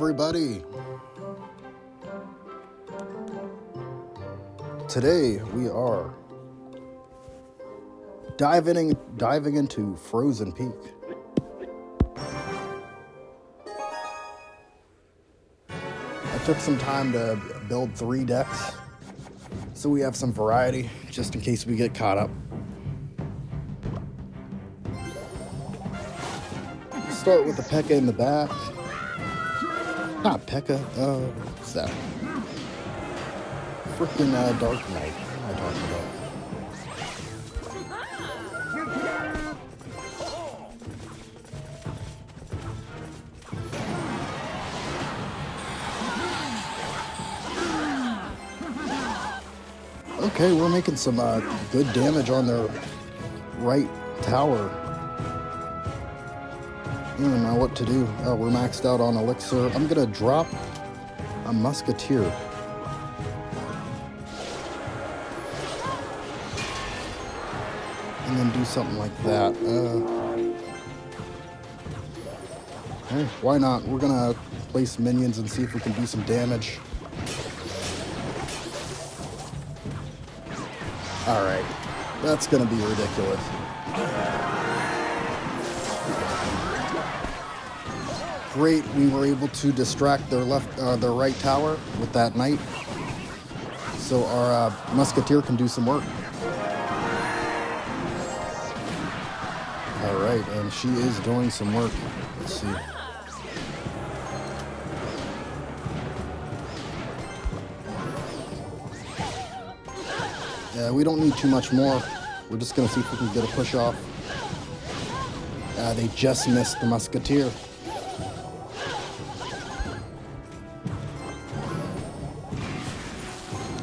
Everybody, today we are diving into Frozen Peak. I took some time to build 3 decks so we have some variety just in case we get caught up. Start with the P.E.K.K.A. in the back. Not P.E.K.K.A. What's that? Freaking Dark Knight. What am I talking about? Okay, we're making some good damage on their right tower. I don't know what to do. Oh, we're maxed out on elixir. I'm gonna drop a musketeer. And then do something like that. Hey, why not? We're gonna place minions and see if we can do some damage. Alright, that's gonna be ridiculous. Great, we were able to distract their right tower with that knight, so our musketeer can do some work. All right, and she is doing some work. Let's see. Yeah, we don't need too much more. We're just gonna see if we can get a push off. They just missed the musketeer.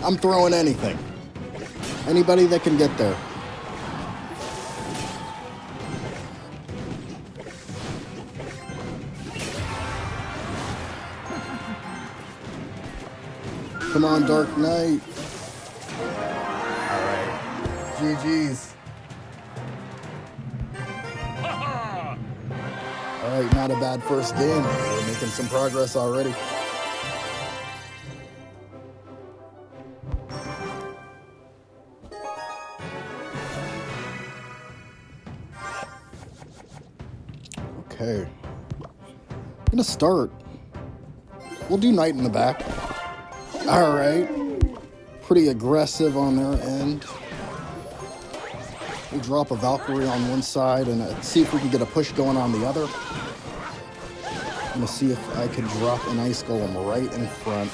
I'm throwing anything. Anybody that can get there. Come on, Dark Knight. Alright. GG's. Alright, not a bad first game. We're making some progress already. Okay, I'm gonna start. We'll do knight in the back. All right, pretty aggressive on their end. We'll drop a Valkyrie on one side and see if we can get a push going on the other. I'm gonna see if I can drop an Ice Golem right in front.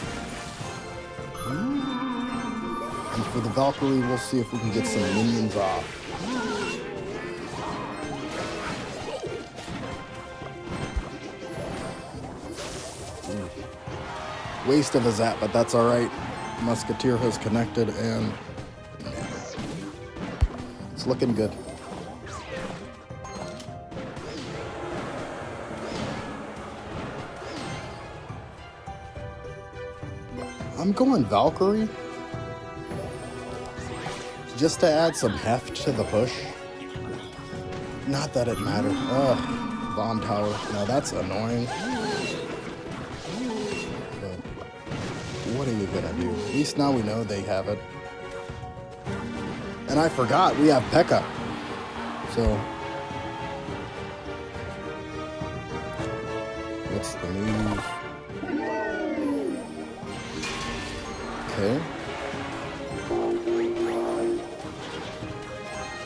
And for the Valkyrie, we'll see if we can get some minions off. Waste of a zap, but that's all right. Musketeer has connected and it's looking good. I'm going Valkyrie just to add some heft to the push. Not that it mattered. Ugh, bomb tower. Now that's annoying. What are you gonna do? At least now we know they have it. And I forgot, we have P.E.K.K.A. So, what's the move? Okay.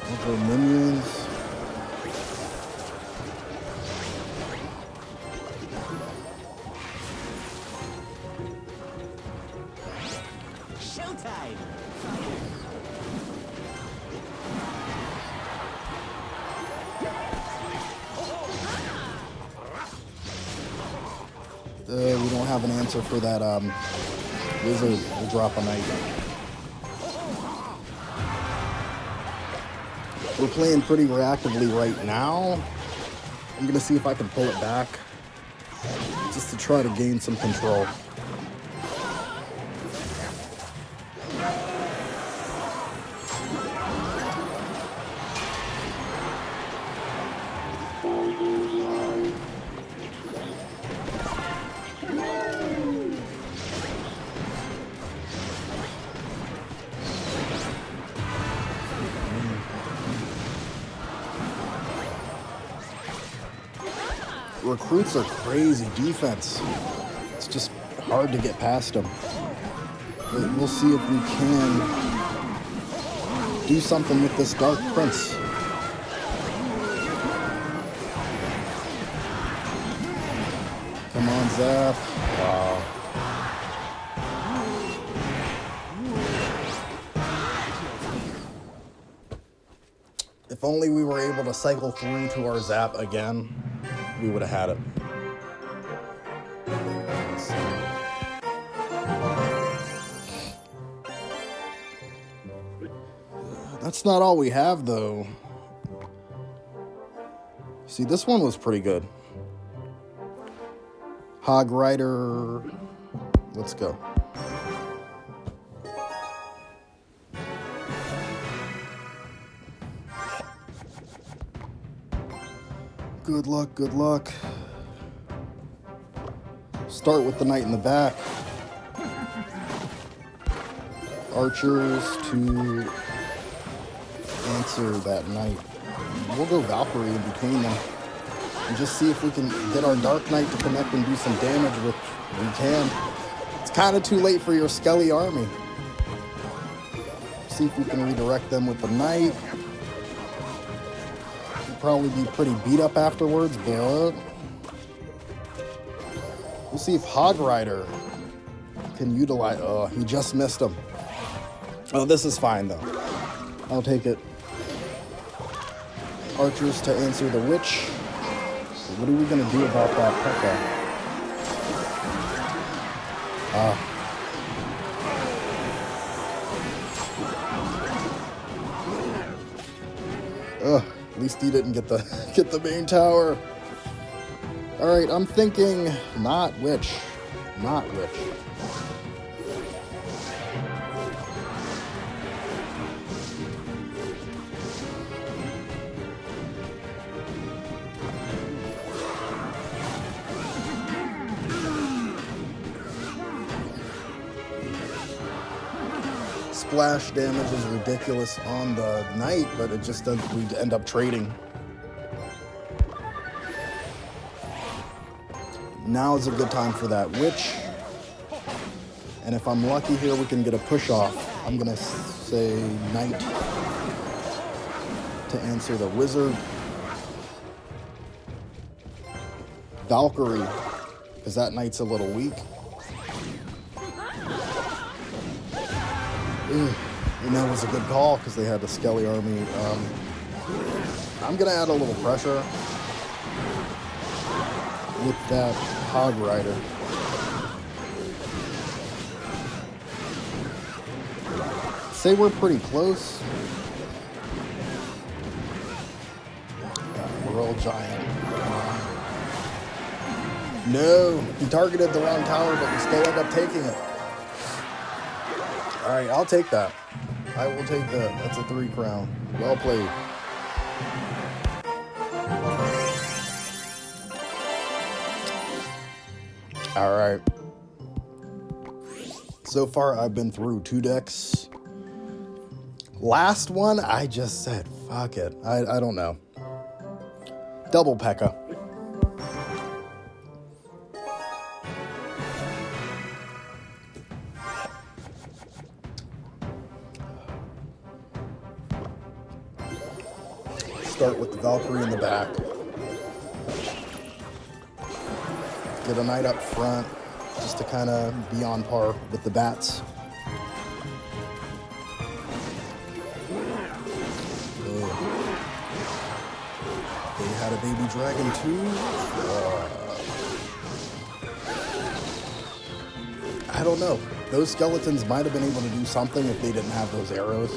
I'll go minions. We don't have an answer for that wizard. We'll drop a knight. We're playing pretty reactively right now. I'm gonna see if I can pull it back just to try to gain some control. recruits are crazy defense. It's just hard to get past them. But we'll see if we can do something with this Dark Prince. Come on, Zap. Wow. If only we were able to cycle through to our Zap again, we would have had it. That's not all we have, though. See, this one was pretty good. Hog Rider. Let's go. Good luck, good luck. Start with the knight in the back. Archers to answer that knight. We'll go Valkyrie in between them and just see if we can get our Dark Knight to connect and do some damage, which we can. It's kind of too late for your Skelly army. See if we can redirect them with the knight. We'll probably be pretty beat up afterwards, but we'll see if Hog Rider can utilize. Oh, he just missed him. Oh, this is fine though. I'll take it. Archers to answer the witch. What are we gonna do about that P.E.K.K.A? At least he didn't get the main tower. All right, I'm thinking not witch, not witch. Splash damage is ridiculous on the knight, but it just does, we end up trading. Now is a good time for that witch. And if I'm lucky here, we can get a push off. I'm gonna say knight to answer the wizard. Valkyrie, because that knight's a little weak. And that was a good call because they had the Skelly army. I'm going to add a little pressure with that Hog Rider. Say we're pretty close. Royal Giant. No, he targeted the wrong tower, but we still end up taking it. All right, I'll take that. I will take that. That's a 3 crown. Well played. All right. So far, I've been through 2 decks. Last one, I just said, fuck it. I don't know. Double P.E.K.K.A. Start with the Valkyrie in the back. Get a knight up front just to kind of be on par with the bats. They had a baby dragon too. I don't know. Those skeletons might have been able to do something if they didn't have those arrows.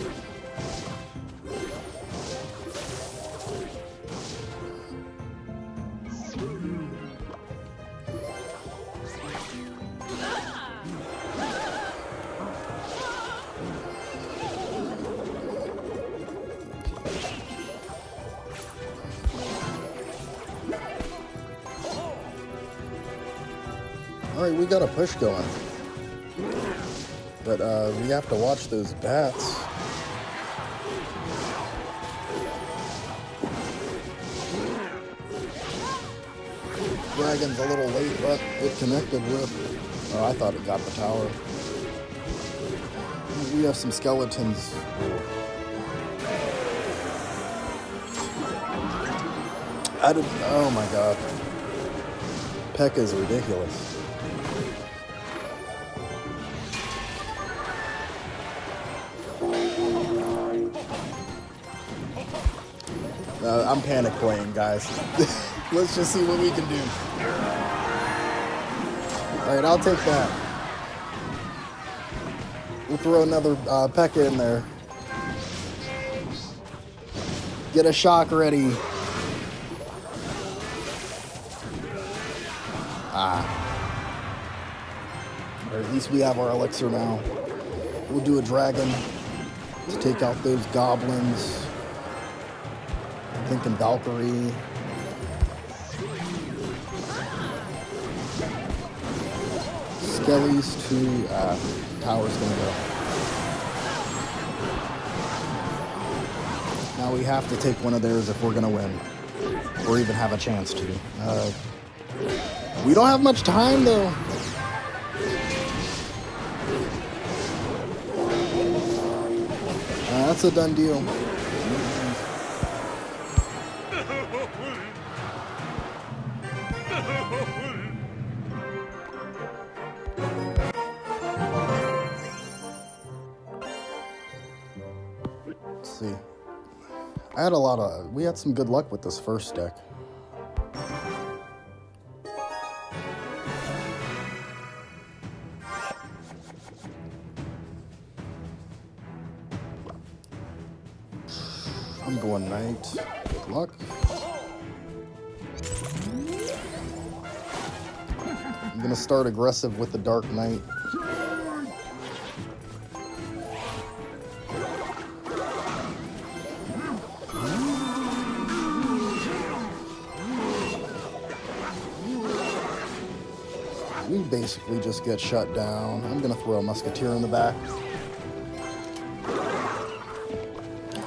All right, we got a push going, but we have to watch those bats. Dragon's a little late, but it connected with... Oh, I thought it got the tower. We have some skeletons. Oh my god. P.E.K.K.A is ridiculous. I'm panic playing, guys. Let's just see what we can do. Alright, I'll take that. We'll throw another P.E.K.K.A in there. Get a shock ready. Or at least we have our elixir now. We'll do a dragon to take out those goblins. I'm thinking Valkyrie. Skellies to tower's gonna go. Now we have to take one of theirs if we're gonna win, or even have a chance to. We don't have much time though. That's a done deal. Let's see. We had some good luck with this first deck. I'm going knight. Good luck. I'm gonna start aggressive with the Dark Knight. We basically just get shut down. I'm gonna throw a Musketeer in the back.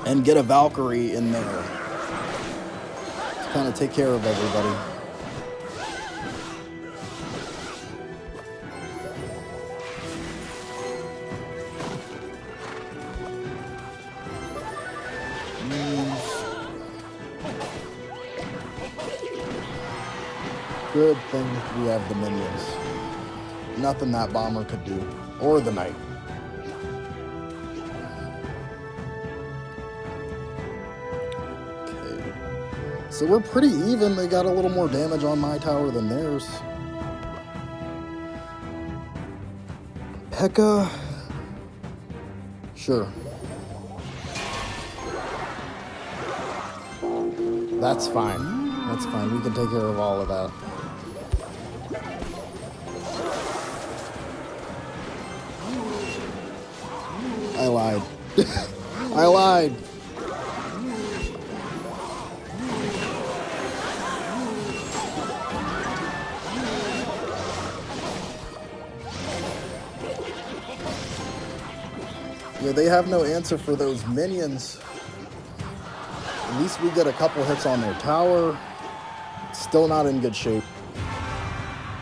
And get a Valkyrie in there to kind of take care of everybody. Good thing we have the minions. Nothing that bomber could do, or the knight. So we're pretty even. They got a little more damage on my tower than theirs. P.E.K.K.A. Sure. That's fine. That's fine. We can take care of all of that. I lied. I lied. Yeah, they have no answer for those minions. At least we get a couple hits on their tower. Still not in good shape.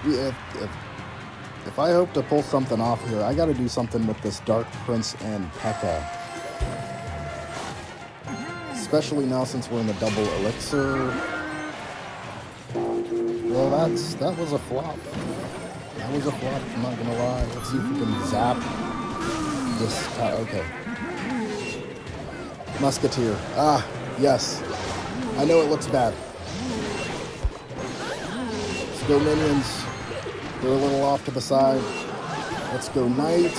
If I hope to pull something off here, I got to do something with this Dark Prince and P.E.K.K.A. Especially now since we're in the double elixir. Well, that was a flop. That was a flop, I'm not gonna lie. Let's see if we can zap this. Okay. Musketeer. Ah, yes. I know it looks bad. Let's go minions. They're a little off to the side. Let's go knight.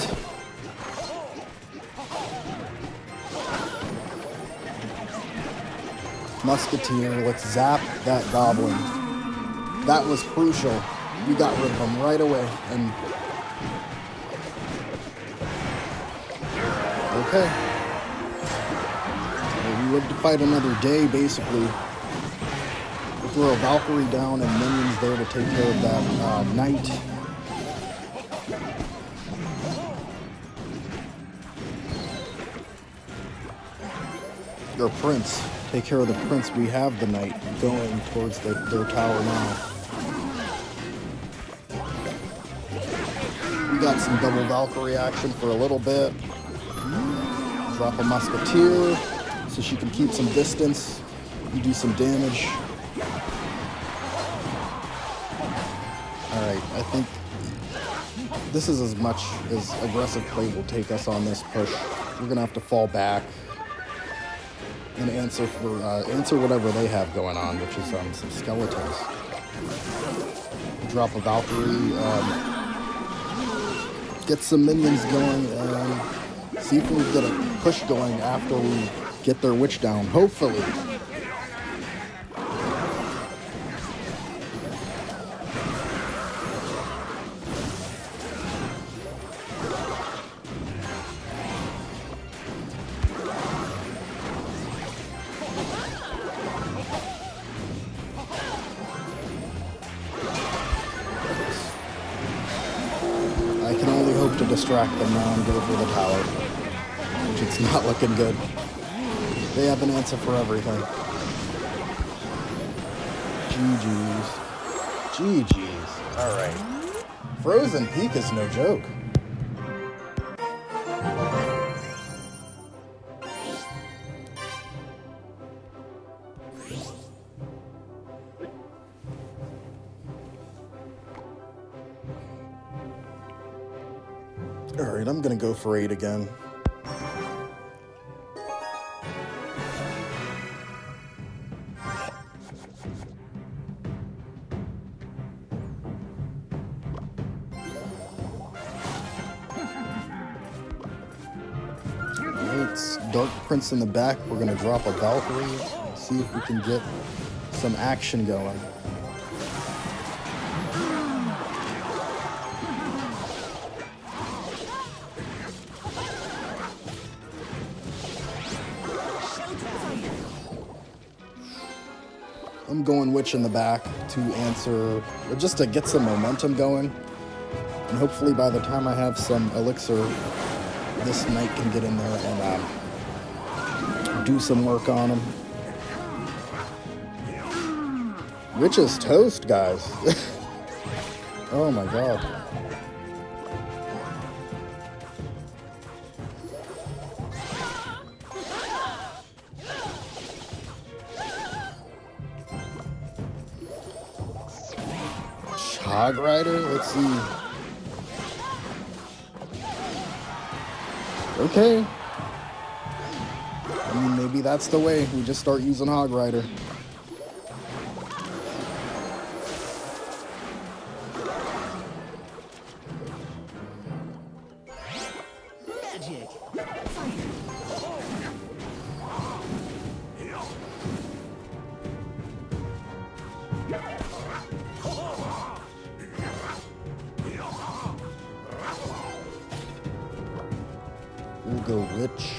Musketeer. Let's zap that goblin. That was crucial. We got rid of him right away. And okay. Well, we live to fight another day, basically. We'll throw a Valkyrie down and minions there to take care of that knight. Or prince. Take care of the prince. We have the knight going towards their tower now. got some double Valkyrie action for a little bit. Drop a Musketeer so she can keep some distance and do some damage. Alright, I think this is as much as aggressive play will take us on this push. We're going to have to fall back and answer whatever they have going on, which is some skeletons. Drop a Valkyrie, get some minions going, and see if we can get a push going after we get their witch down, hopefully. I can only hope to distract them now and go for the tower, which it's not looking good. They have an answer for everything. GG's. GG's. Alright. Frozen Peak is no joke. Alright, I'm gonna go for 8 again. It's Dark Prince in the back. We're gonna drop a Valkyrie and see if we can get some action going. I'm going Witch in the back to answer, just to get some momentum going. And hopefully by the time I have some elixir, this knight can get in there and do some work on him. Witch is toast, guys. Oh my god. Hog Rider? Let's see. Okay. I mean, maybe that's the way. We just start using Hog Rider. Magic. We'll go Witch.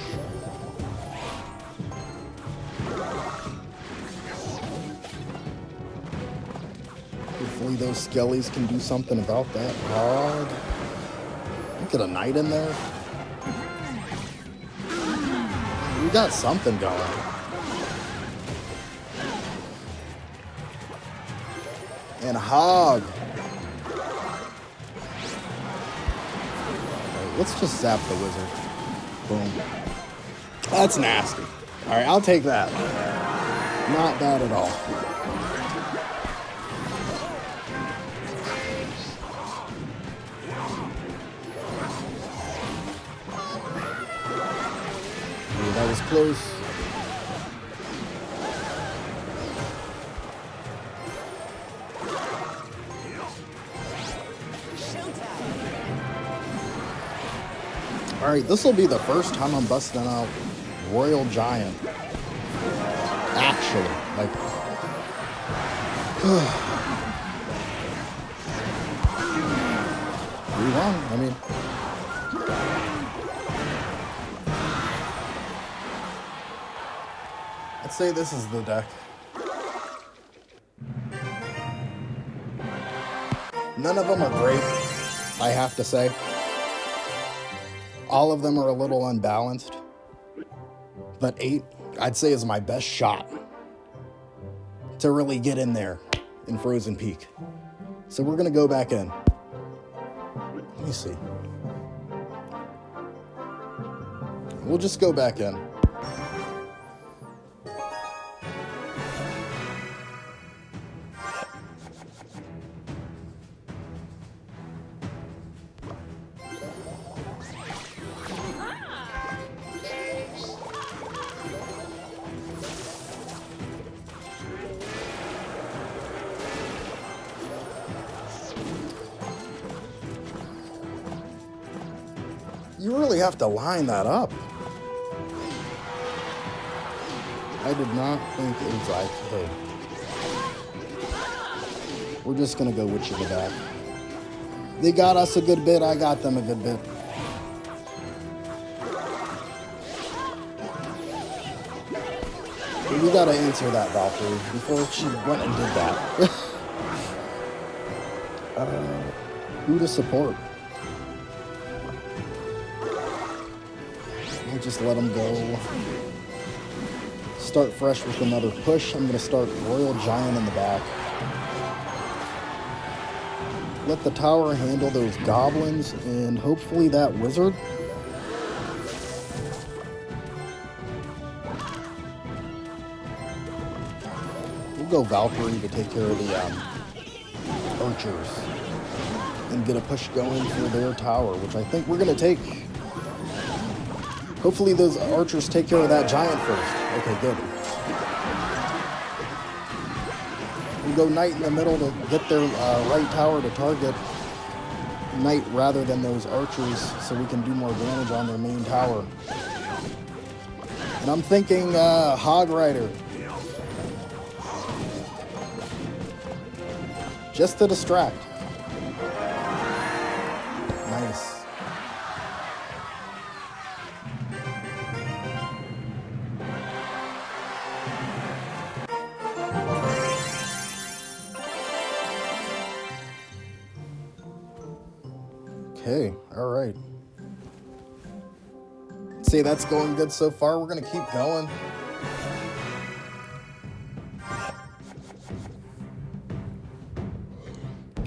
Hopefully those skellies can do something about that hog. Get a knight in there. We got something going. And hog. Right, let's just zap the wizard. Boom. That's nasty. All right, I'll take that. Not bad at all. Ooh, that was close. Alright, this will be the first time I'm busting out Royal Giant. Actually, like... we won, I mean... I'd say this is the deck. None of them are great, I have to say. All of them are a little unbalanced, but 8, I'd say, is my best shot to really get in there in Frozen Peak. So we're gonna go back in. Let me me see. We'll just go back in. You really have to line that up. I did not think it was like, hey, we're just gonna go with you to back. They got us a good bit, I got them a good bit. But we gotta answer that Valkyrie before she went and did that. Who to support? I'll just let him go. Start fresh with another push. I'm gonna start Royal Giant in the back. Let the tower handle those goblins and hopefully that wizard. We'll go Valkyrie to take care of the archers and get a push going for their tower, which I think we're gonna take. Hopefully those archers take care of that giant first. Okay, good. We go knight in the middle to get their right tower to target knight rather than those archers so we can do more damage on their main tower. And I'm thinking Hog Rider. Just to distract. Nice. Okay, all right. See, that's going good so far. We're gonna keep going.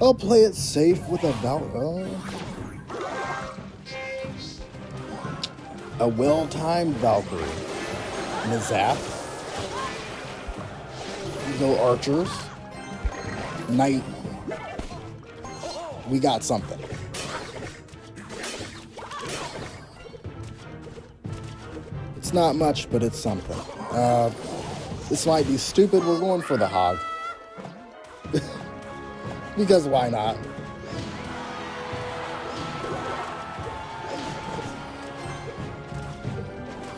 I'll play it safe with a well-timed Valkyrie and a zap. We go archers, knight. We got something. It's not much, but it's something. This might be stupid. We're going for the hog. Because why not?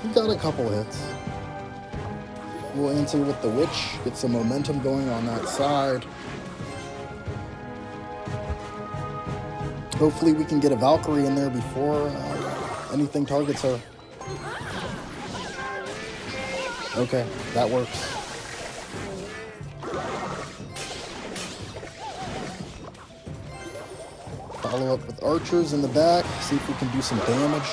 We got a couple hits. We'll answer with the witch, get some momentum going on that side. Hopefully we can get a Valkyrie in there before anything targets her. Okay, that works. Follow up with archers in the back, see if we can do some damage.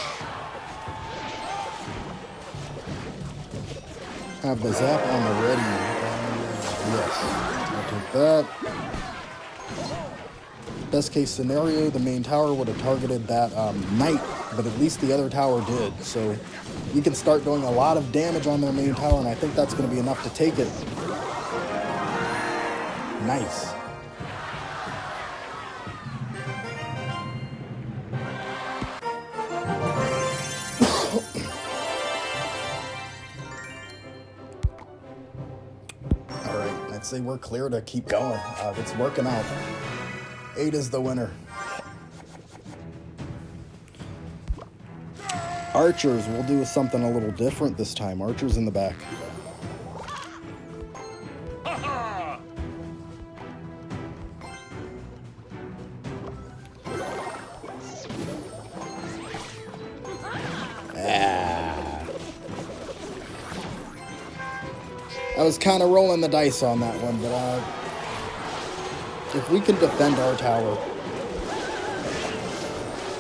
Have the zap on the ready. Yes, I'll take that. Best case scenario, the main tower would have targeted that knight, but at least the other tower did. So we can start doing a lot of damage on their main tower, and I think that's going to be enough to take it. Nice. I'd say we're clear to keep going. It's working out. 8 is the winner. Archers, we'll do something a little different this time. Archers in the back. I was kind of rolling the dice on that one, but if we can defend our tower,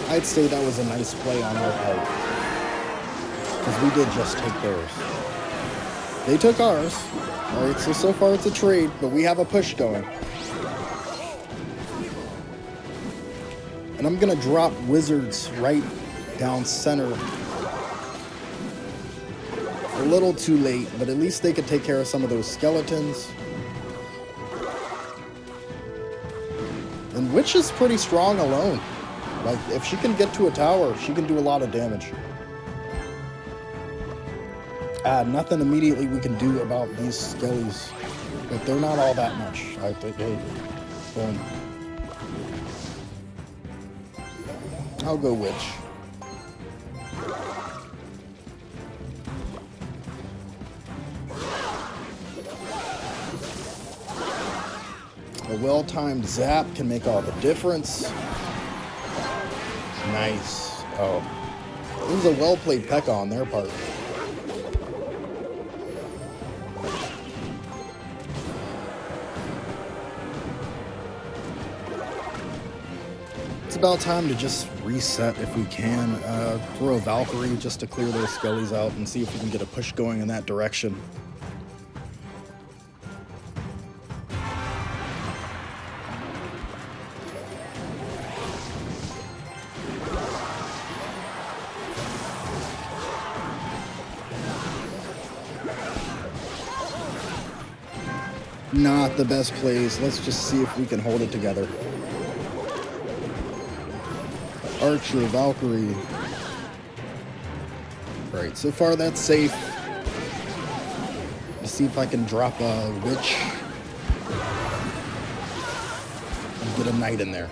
I'd say that was a nice play on our part. Because we did just take theirs. They took ours. Alright, so far it's a trade, but we have a push going. And I'm gonna drop wizards right down center. A little too late, but at least they could take care of some of those skeletons. And Witch is pretty strong alone. Like, if she can get to a tower, she can do a lot of damage. Nothing immediately we can do about these skellies. But they're not all that much. I think, hey, boom. I'll go Witch. A well-timed zap can make all the difference. Nice. Oh. This is a well-played P.E.K.K.A on their part. It's about time to just reset if we can. Throw a Valkyrie just to clear those skellies out and see if we can get a push going in that direction. Not the best plays. Let's just see if we can hold it together. Archer, Valkyrie. Alright, so far that's safe. Let's see if I can drop a Witch and get a Knight in there.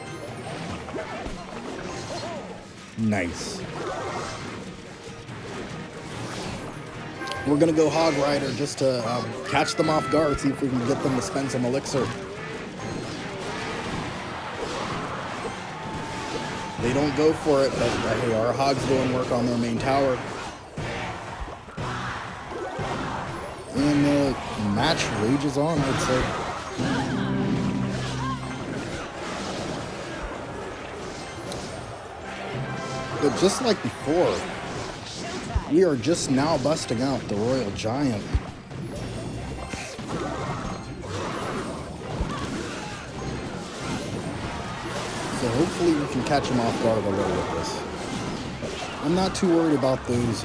Nice. We're gonna go Hog Rider just to catch them off guard, see if we can get them to spend some elixir. They don't go for it, but hey, our Hog's doing work on their main tower. And the match rages on, I'd say. But just like before, we are just now busting out the Royal Giant. So hopefully we can catch him off guard a little with this. I'm not too worried about those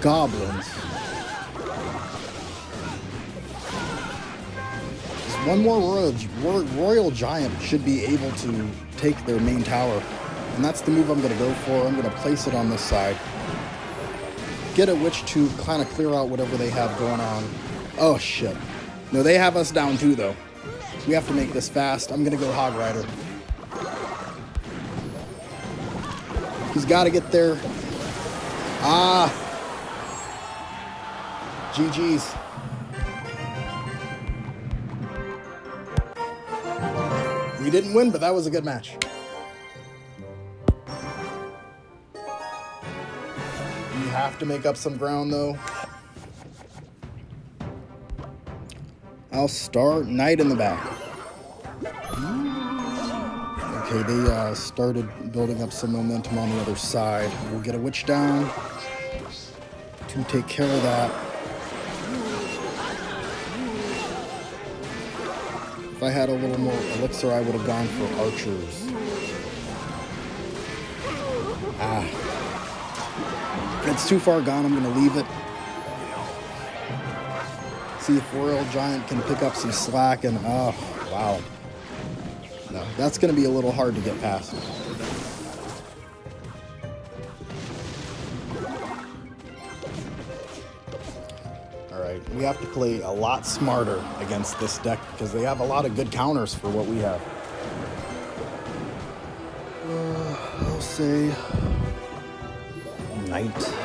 goblins. Just one more Royal Giant should be able to take their main tower. And that's the move I'm going to go for. I'm going to place it on this side. Get a Witch to kind of clear out whatever they have going on. Oh, shit. No, they have us down too, though. We have to make this fast. I'm going to go Hog Rider. He's got to get there. Ah. GG's. We didn't win, but that was a good match. We have to make up some ground, though. I'll start Knight in the back. Okay, they started building up some momentum on the other side. We'll get a Witch down to take care of that. If I had a little more elixir, I would have gone for archers. It's too far gone. I'm going to leave it. See if Royal Giant can pick up some slack, and oh, wow. No, that's going to be a little hard to get past. Alright, we have to play a lot smarter against this deck because they have a lot of good counters for what we have. I'll say Knight.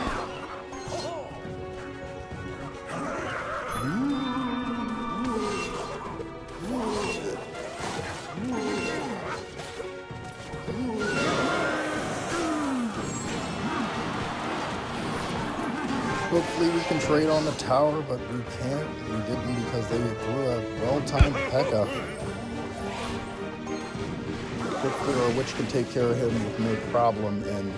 Hopefully we can trade on the tower, but we can't. We didn't because they threw a well-timed P.E.K.K.A. Hopefully our Witch can take care of him with no problem, and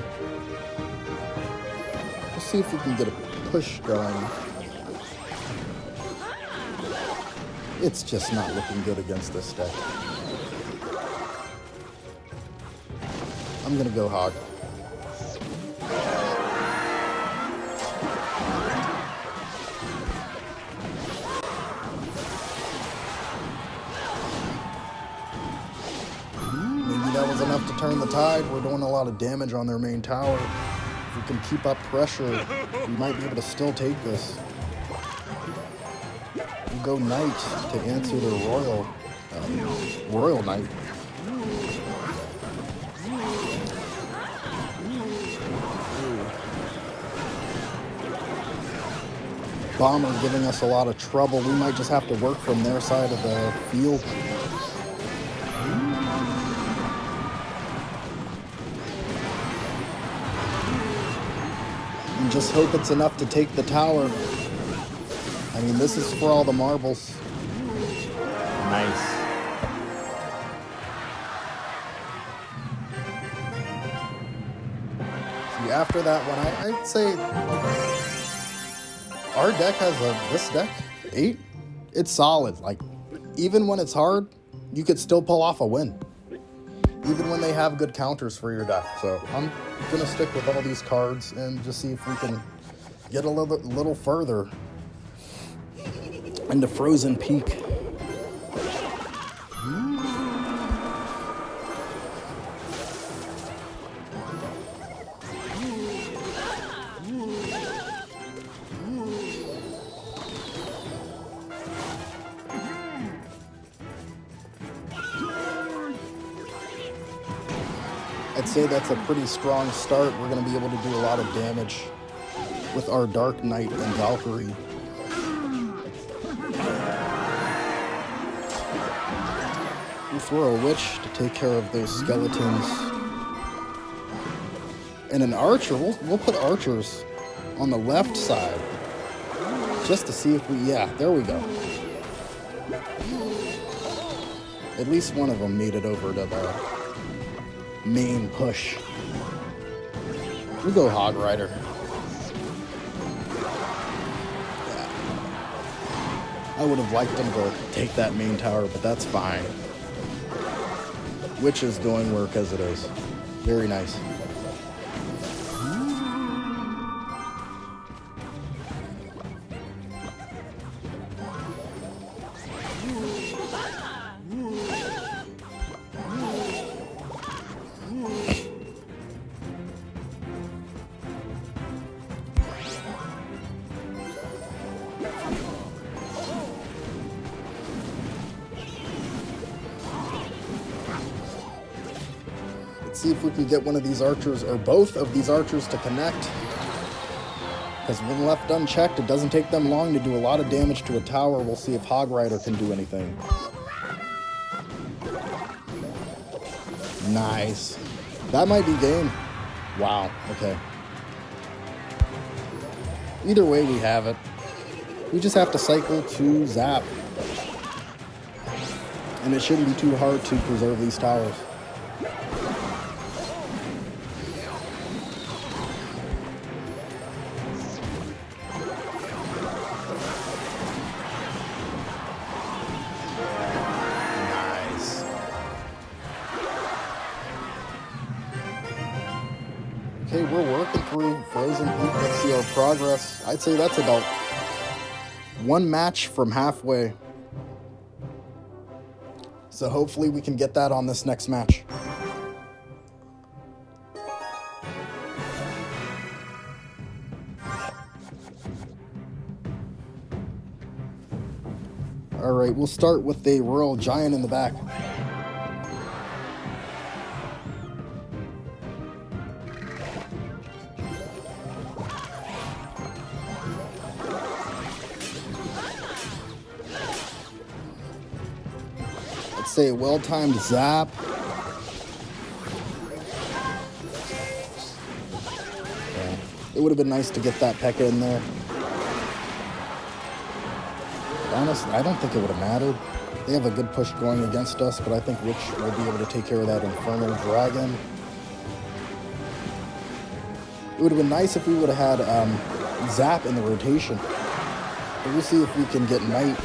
we'll see if we can get a push going. It's just not looking good against this deck. I'm gonna go hog. Maybe that was enough to turn the tide. We're doing a lot of damage on their main tower. If we can keep up pressure, we might be able to still take this. We'll go knight to answer their royal knight. Bomber giving us a lot of trouble. We might just have to work from their side of the field. And just hope it's enough to take the tower. I mean, this is for all the marbles. Nice. See, after that one, I'd say our deck has this deck, 8. It's solid. Like, even when it's hard, you could still pull off a win. Even when they have good counters for your deck. So I'm going to stick with all these cards and just see if we can get a little further into Frozen Peak. I'd say that's a pretty strong start. We're going to be able to do a lot of damage with our Dark Knight and Valkyrie. We'll throw a witch to take care of those skeletons. And an archer, we'll put archers on the left side just to see if we, yeah, there we go. At least one of them made it over to the main push. We'll go Hog Rider. Yeah. I would have liked them to take that main tower, but that's fine. Witch is doing work as it is. Very nice. See if we can get one of these archers or both of these archers to connect, because when left unchecked, it doesn't take them long to do a lot of damage to a tower. We'll see if Hog Rider can do anything. Nice. That might be game. Wow. Okay. Either way, we have it. We just have to cycle to zap, and it shouldn't be too hard to preserve these towers. Okay, we're working through Frozen Peak. Let's see our progress. I'd say that's about one match from halfway. So hopefully we can get that on this next match. All right, we'll start with a Royal Giant in the back. Say a well-timed zap. Yeah. It would have been nice to get that P.E.K.K.A in there. But honestly, I don't think it would have mattered. They have a good push going against us, but I think Witch will be able to take care of that Infernal Dragon. It would have been nice if we would have had zap in the rotation. But we'll see if we can get Knight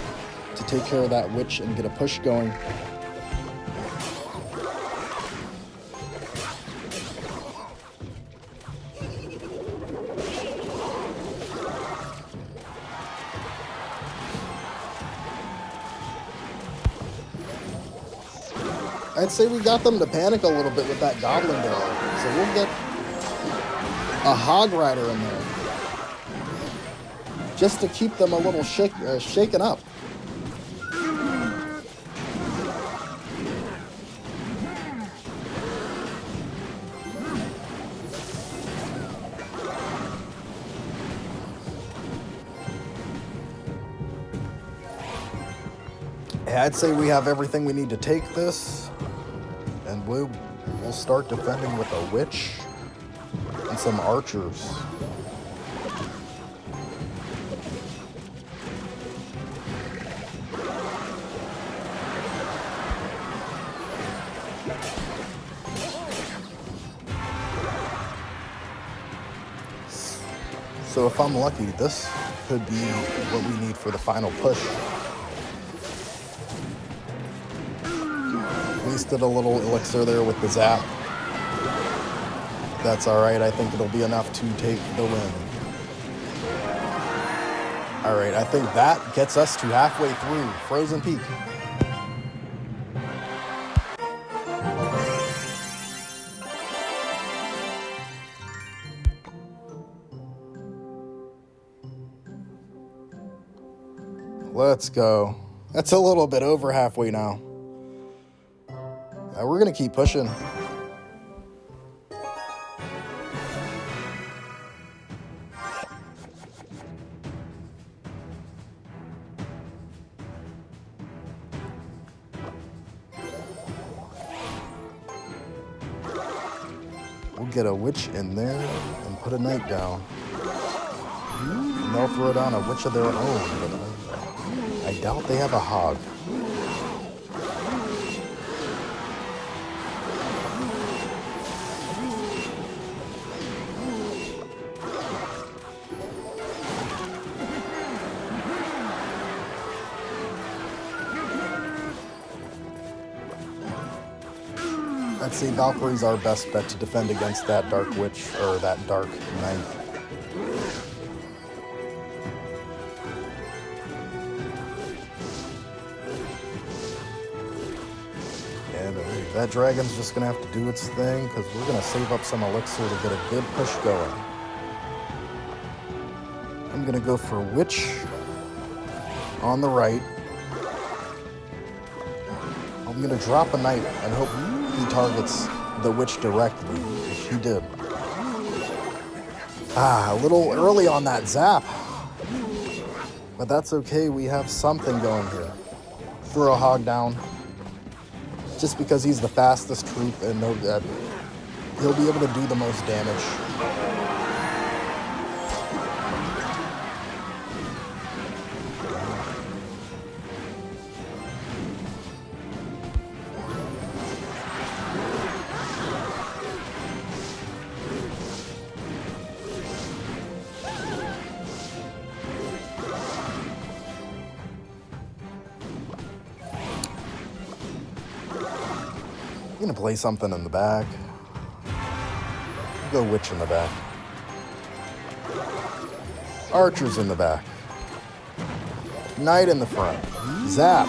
to take care of that Witch and get a push going. I'd say we got them to panic a little bit with that Goblin Barrel. So we'll get a Hog Rider in there. Just to keep them a little shaken up. I'd say we have everything we need to take this, and we'll start defending with a witch and some archers. So if I'm lucky, this could be what we need for the final push. Wasted a little elixir there with the zap. That's alright, I think it'll be enough to take the win. Alright, I think that gets us to halfway through Frozen Peak. Let's go. That's a little bit over halfway now. We're gonna keep pushing. We'll get a witch in there and put a knight down. And they'll throw down a witch of their own, but I doubt they have a hog. I'd say Valkyrie's our best bet to defend against that Dark Witch, or that Dark Knight. And that dragon's just going to have to do its thing, because we're going to save up some elixir to get a good push going. I'm going to go for Witch on the right. I'm going to drop a knight and hope he targets the witch directly, which he did. A little early on that zap. But that's okay, we have something going here. Throw a hog down. Just because he's the fastest troop and know that he'll be able to do the most damage. I'm gonna play something in the back. Go witch in the back. Archers in the back. Knight in the front. Zap.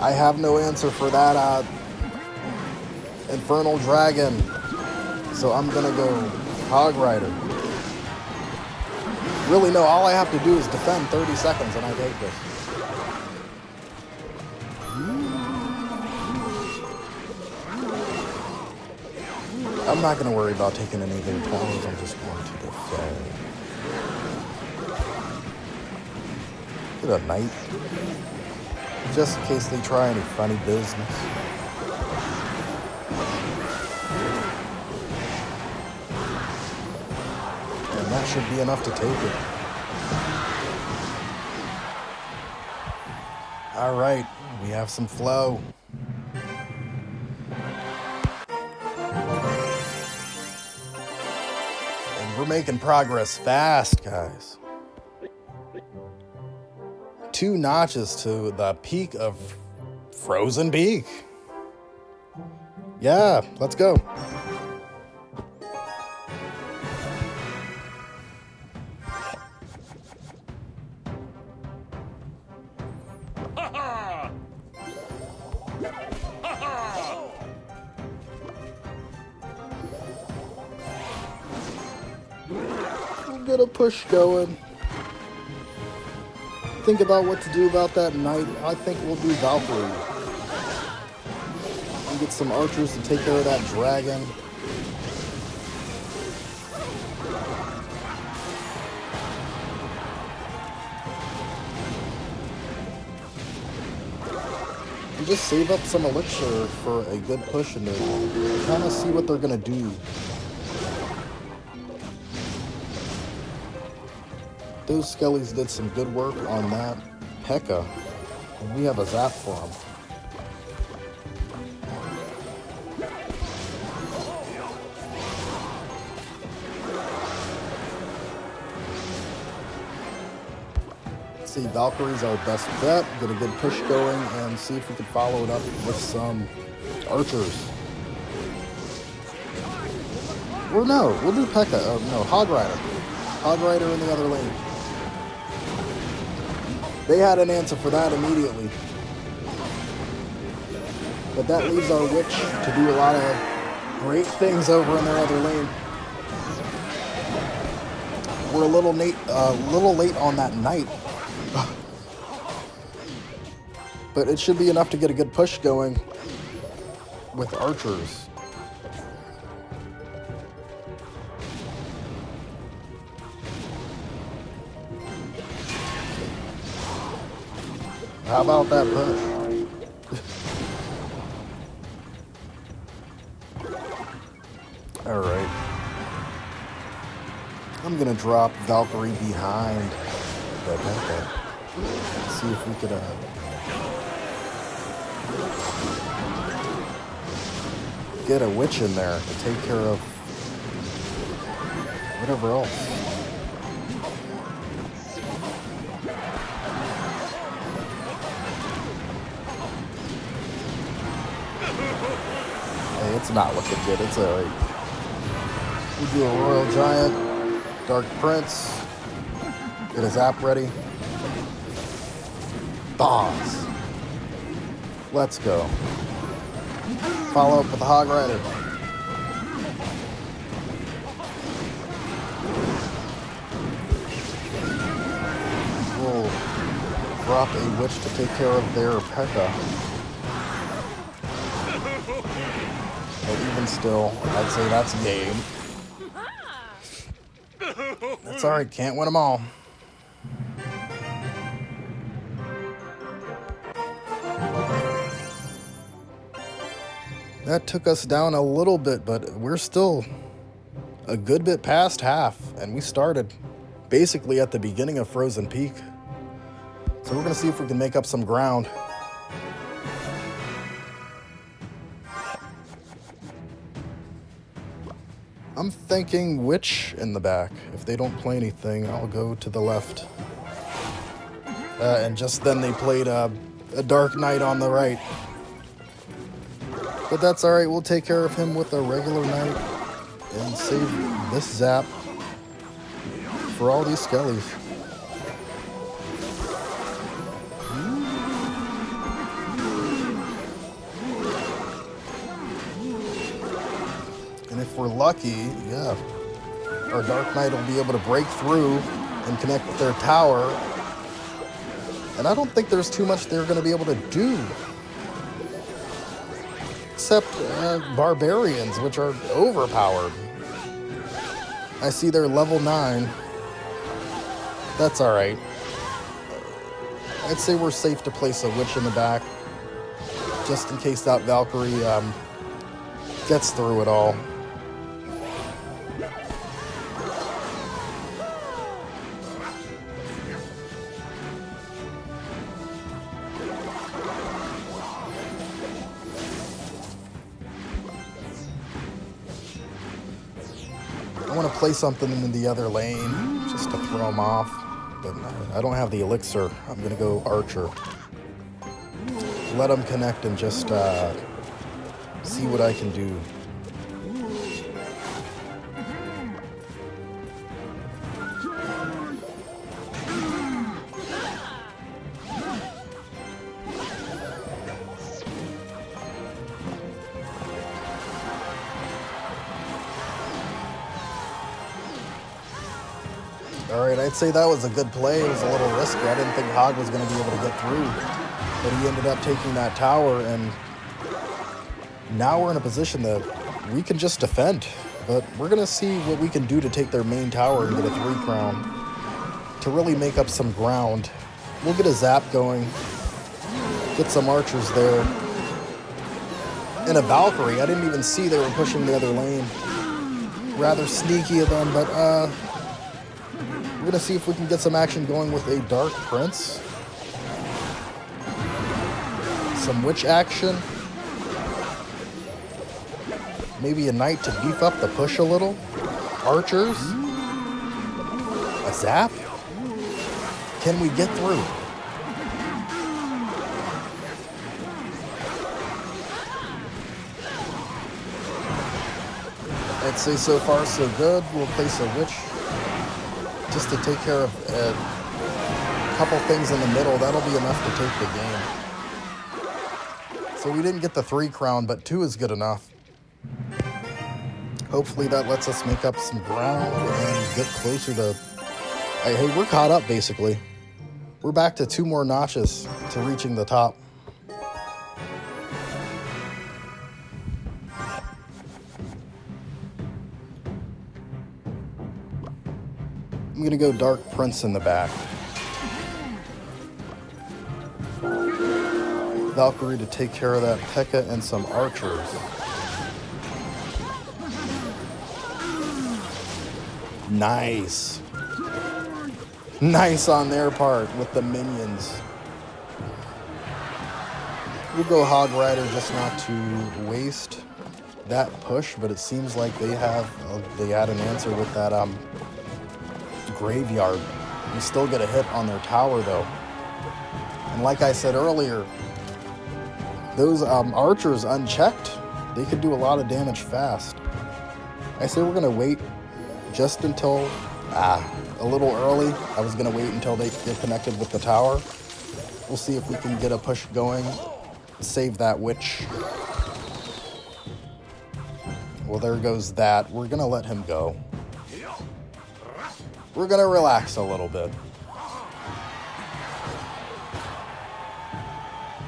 I have no answer for that Infernal Dragon. So I'm gonna go Hog Rider. Really, no, all I have to do is defend 30 seconds and I take this. I'm not going to worry about taking any of their towers, I'm just going to defend. Get a knight. Just in case they try any funny business. That should be enough to take it. All right, we have some flow. And we're making progress fast, guys. 2 notches to the peak of Frozen Peak. Yeah, let's go. get a push going. Think about what to do about that knight. I think we'll do Valkyrie. And get some archers to take care of that dragon. And just save up some elixir for a good push and kind of see what they're gonna do. Those skellies did some good work on that P.E.K.K.A. And we have a zap for them. Let's see, Valkyrie's our best bet. Get a good push going and see if we can follow it up with some archers. Or no, we'll do P.E.K.K.A. No, Hog Rider. Hog Rider in the other lane. They had an answer for that immediately. But that leaves our witch to do a lot of great things over in their other lane. We're a little late on that knight. But it should be enough to get a good push going with archers. How about that push? Alright. I'm gonna drop Valkyrie behind the P.E.K.K.A. See if we could get a witch in there to take care of whatever else. It's not looking good. It's alright. We do a Royal Giant, Dark Prince, get a zap ready. Boss. Let's go. Follow up with the Hog Rider. We'll drop a witch to take care of their P.E.K.K.A. But even still, I'd say that's game. That's alright, can't win them all. That took us down a little bit, but we're still a good bit past half, and we started basically at the beginning of Frozen Peak. So we're going to see if we can make up some ground. I'm thinking witch in the back. If they don't play anything, I'll go to the left. And just then they played a Dark Knight on the right. But that's alright, we'll take care of him with a regular knight and save this zap for all these skellies. And if we're lucky, yeah, our Dark Knight will be able to break through and connect with their tower. And I don't think there's too much they're going to be able to do. Except barbarians, which are overpowered. I see they're level 9. That's alright. I'd say we're safe to place a witch in the back, just in case that Valkyrie gets through it all. I want to play something in the other lane just to throw them off, but I don't have the elixir. I'm going to go archer. Let them connect and just see what I can do. Alright, I'd say that was a good play. It was a little risky. I didn't think Hog was going to be able to get through. But he ended up taking that tower, and now we're in a position that we can just defend. But we're going to see what we can do to take their main tower and get a 3 crown to really make up some ground. We'll get a zap going, get some archers there, and a Valkyrie. I didn't even see they were pushing the other lane. Rather sneaky of them, but we're going to see if we can get some action going with a Dark Prince. Some Witch action. Maybe a Knight to beef up the push a little. Archers. A zap. Can we get through? I'd say so far so good. We'll place a Witch just to take care of a couple things in the middle. That'll be enough to take the game. So we didn't get the 3 crown, but 2 is good enough. Hopefully that lets us make up some ground and get closer to... Hey, we're caught up, basically. We're back to 2 more notches to reaching the top. I'm going to go Dark Prince in the back. Valkyrie to take care of that P.E.K.K.A. and some archers. Nice. Nice on their part with the minions. We'll go Hog Rider just not to waste that push, but it seems like they had an answer with that graveyard. We still get a hit on their tower though. And like I said earlier, those archers unchecked, they could do a lot of damage fast. I say we're gonna wait just until a little early. I was gonna wait until they get connected with the tower. We'll see if we can get a push going, save that Witch. Well, there goes that. We're gonna let him go. We're gonna relax a little bit.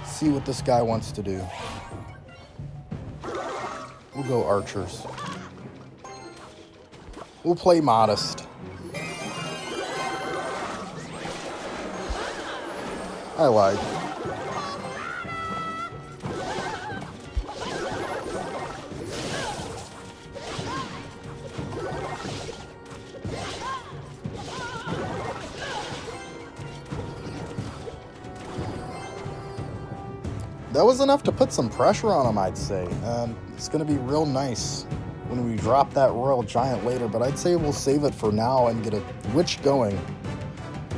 See what this guy wants to do. We'll go archers. We'll play modest. I lied. That was enough to put some pressure on him, I'd say. It's going to be real nice when we drop that Royal Giant later, but I'd say we'll save it for now and get a Witch going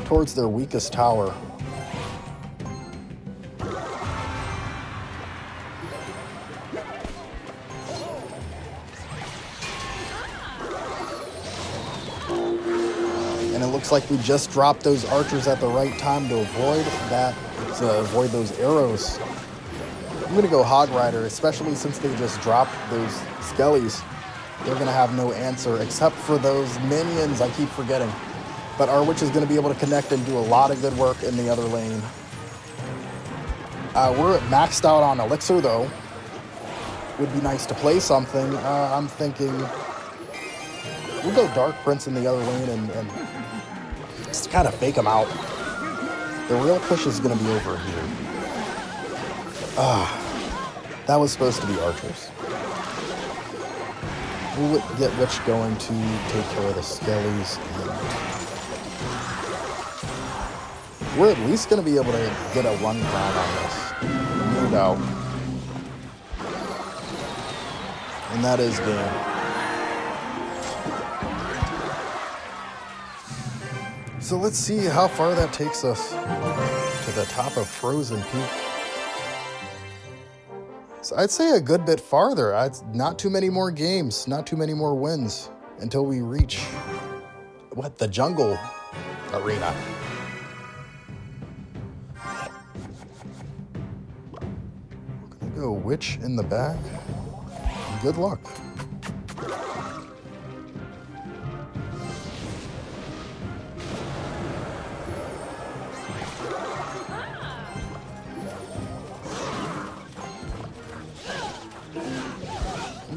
towards their weakest tower. And it looks like we just dropped those archers at the right time to avoid that, to avoid those arrows. I'm going to go Hog Rider, especially since they just dropped those skellies. They're going to have no answer except for those minions. I keep forgetting. But our Witch is going to be able to connect and do a lot of good work in the other lane. We're maxed out on Elixir, though. Would be nice to play something. I'm thinking we'll go Dark Prince in the other lane and just kind of fake them out. The real push is going to be over here. That was supposed to be archers. We'll get Witch going to take care of the skellies. And we're at least going to be able to get a 1 crown on this. No doubt. And that is game. So let's see how far that takes us to the top of Frozen Peak. So I'd say a good bit farther. Not too many more games, not too many more wins until we reach, the jungle arena. We're gonna go Witch in the back. And good luck.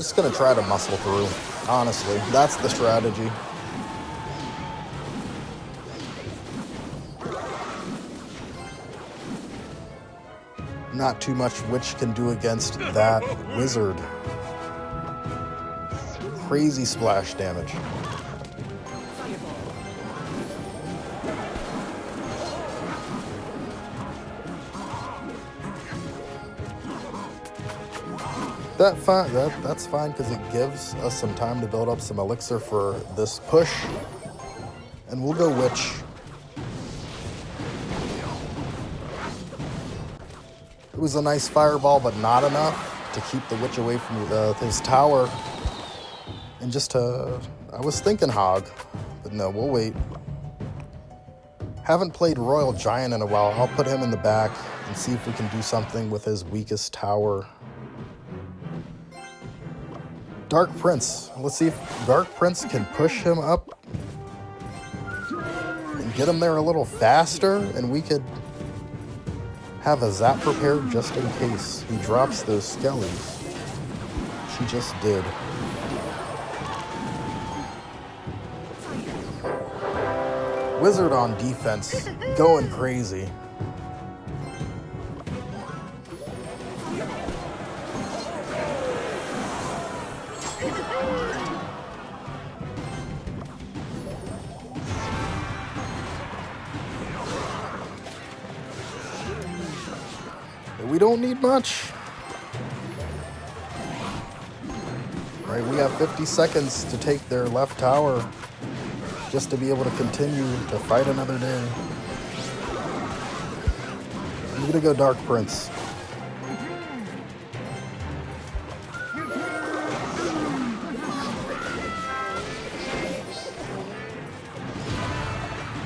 just going to try to muscle through. Honestly, that's the strategy. Not too much Witch can do against that Wizard. Crazy splash damage. That's fine because it gives us some time to build up some elixir for this push. And we'll go Witch. It was a nice fireball, but not enough to keep the Witch away from his tower. And just to... I was thinking Hog, but no, we'll wait. Haven't played Royal Giant in a while. I'll put him in the back and see if we can do something with his weakest tower. Dark Prince. Let's see if Dark Prince can push him up and get him there a little faster, and we could have a zap prepared just in case he drops those skellies. She just did. Wizard on defense, going crazy. We don't need much. Right, we have 50 seconds to take their left tower just to be able to continue to fight another day. I'm gonna go Dark Prince.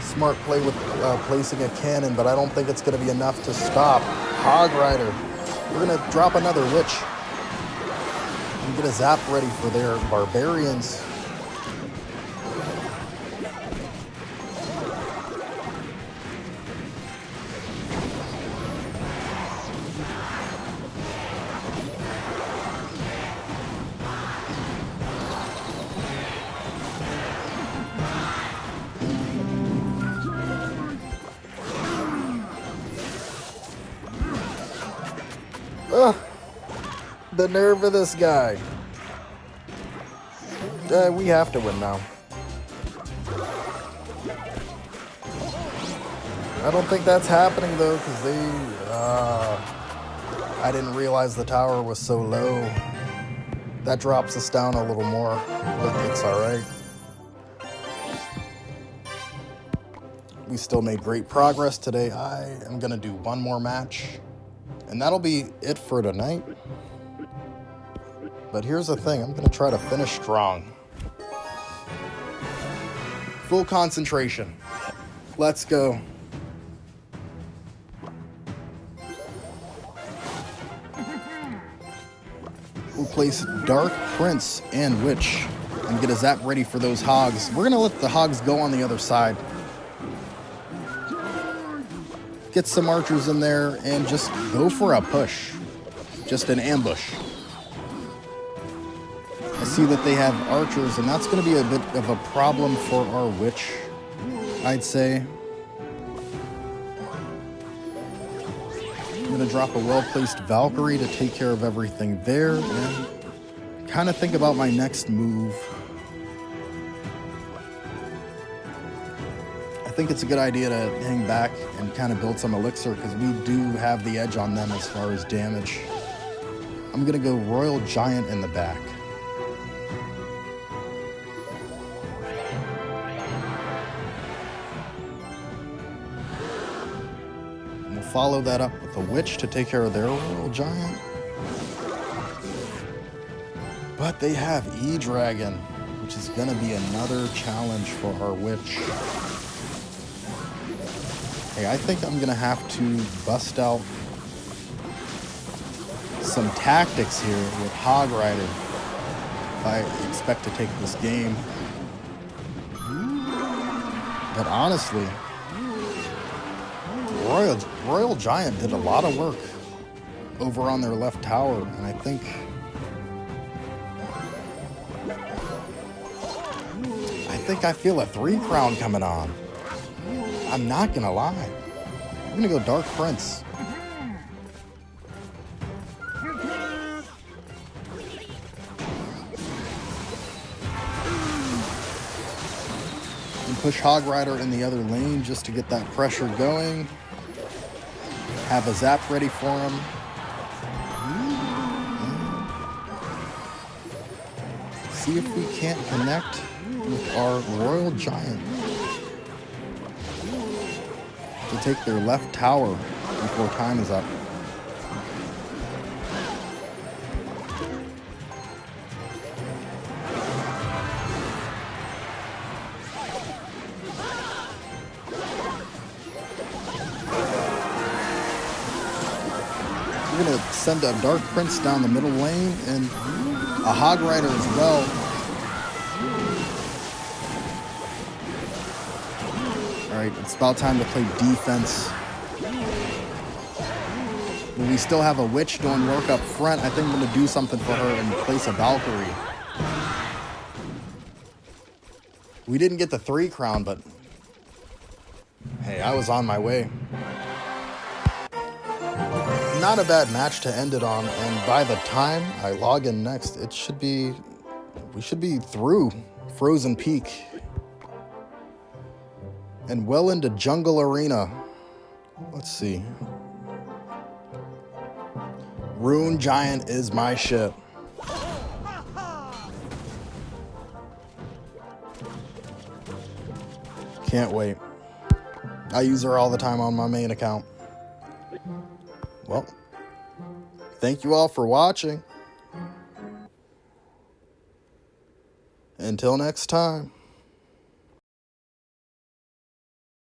Smart play with placing a cannon, but I don't think it's gonna be enough to stop Hog Rider. We're gonna drop another Witch and get a zap ready for their barbarians. The nerve of this guy. We have to win now. I don't think that's happening though, because I didn't realize the tower was so low. That drops us down a little more, but it's alright. We still made great progress today. I am gonna do one more match, and that'll be it for tonight. But here's the thing, I'm gonna try to finish strong. Full concentration. Let's go. We'll place Dark Prince and Witch and get a zap ready for those hogs. We're gonna let the hogs go on the other side. Get some archers in there and just go for a push. Just an ambush. I see that they have archers, and that's going to be a bit of a problem for our Witch, I'd say. I'm going to drop a well-placed Valkyrie to take care of everything there, and kind of think about my next move. I think it's a good idea to hang back and kind of build some elixir, because we do have the edge on them as far as damage. I'm going to go Royal Giant in the back. Follow that up with a Witch to take care of their Royal Giant. But they have E-Dragon, which is going to be another challenge for our Witch. Hey, I think I'm going to have to bust out some tactics here with Hog Rider if I expect to take this game. But honestly, Royal Giant did a lot of work over on their left tower, and I think think I feel a 3 crown coming on. I'm not gonna lie. I'm gonna go Dark Prince. And push Hog Rider in the other lane just to get that pressure going. Have a zap ready for him. See if we can't connect with our Royal Giant to take their left tower before time is up. We're going to send a Dark Prince down the middle lane and a Hog Rider as well. Alright, it's about time to play defense. But we still have a Witch doing work up front. I think I'm going to do something for her and place a Valkyrie. We didn't get the 3 crown, but hey, I was on my way. Not a bad match to end it on, and by the time I log in next, we should be through Frozen Peak and well into Jungle Arena. Let's see. Rune Giant is my shit. Can't wait. I use her all the time on my main account. Well, thank you all for watching. Until next time.